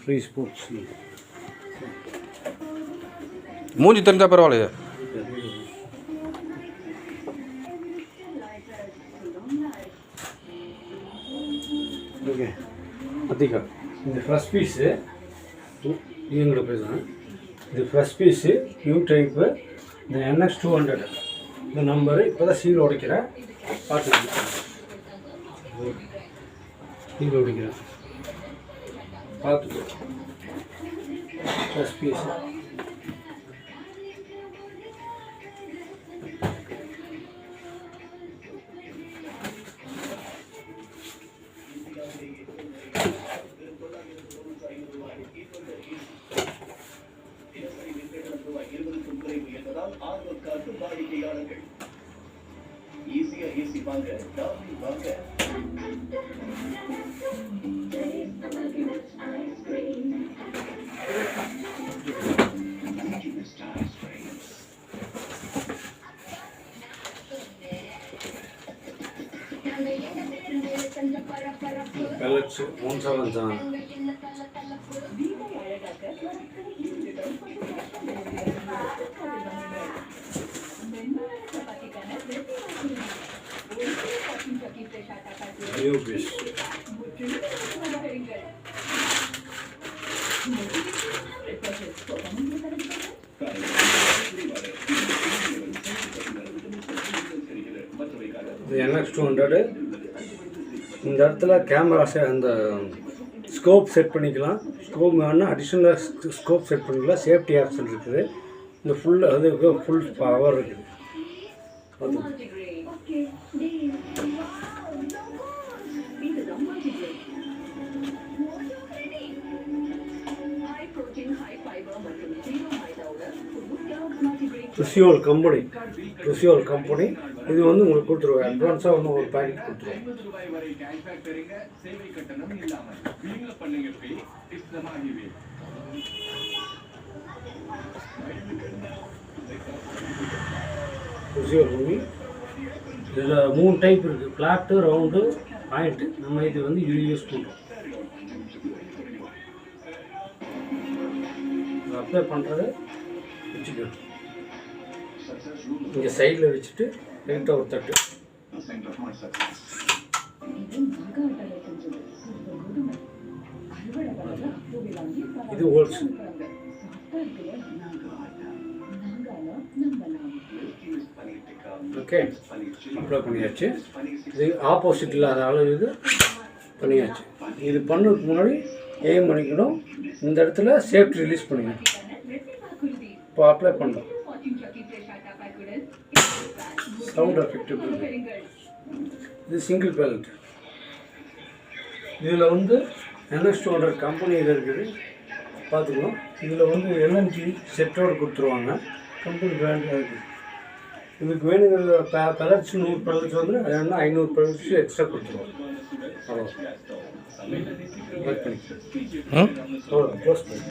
Free sports மூஞ்சி தெரிஞ்சா பரவாயில்லையே. ஓகே அதிகா இந்த ஃப்ரெஷ் பீஸு இவங்களோட பேசுகிறேன். இது ஃப்ரெஷ் பீஸு நியூ டைப்பு இந்த NX200 இந்த நம்பரு இப்போ தான் சீல் உடைக்கிறேன். பார்த்துக்கலாம் சீல் உடைக்கிறேன் பார்த்துக்கோ. Fresh piece pellets 170 new fish the NX200 இந்த இடத்துல கேமராஸை அந்த ஸ்கோப் செட் பண்ணிக்கலாம். ஸ்கோப் வேணால் அடிஷ்னலாக ஸ்கோப் செட் பண்ணிக்கலாம். சேஃப்டி ஆப்ஷன் இருக்குது. இந்த ஃபுல் அதுக்கு ஃபுல் பவர் இருக்குது. ருசியோல் கம்பெனி இது வந்து உங்களுக்கு கொடுத்துருவோம். அட்வான்ஸாக ஒன்று ஒரு பேக்கெட் கொடுத்துருவோம். ருசியோல் கம்பெனி இதில் 3 டைப் இருக்குது. Flat, round, point. நம்ம இது வந்து யூஸ் பண்ணுறோம். அப்ளை பண்ணுறது வச்சுக்கணும். இங்கே சைடில் வச்சுட்டு லைட்டாக ஒரு தட்டு. இது ஹோல்ஸ். ஓகே அப்ளை பண்ணியாச்சு. இது ஆப்போசிட் இல்லாத அளவு இது பண்ணியாச்சு. இது பண்ணுறதுக்கு முன்னாடி ஏம் பண்ணிக்கணும். இந்த இடத்துல சேஃப்டி ரிலீஸ் பண்ணிக்கணும். இப்போ அப்ளை பண்ணலாம். Sound effective. இது சிங்கிள் பேலட். இதில் வந்து NX200 கம்பெனி இது இருக்குது பார்த்துக்கணும். இதில் வந்து LNG செட்டோடு கொடுத்துருவாங்க. கம்பெனி பிராண்ட் இருக்குது. இதுக்கு வேணுங்கிற பேலட்ஸ் 100 பேலட்ஸ் வந்து இல்லைன்னா 500 பேலட்ஸ் எக்ஸ்ட்ரா கொடுத்துருவாங்க. அவ்வளோ க்ளோஸ் பண்ணி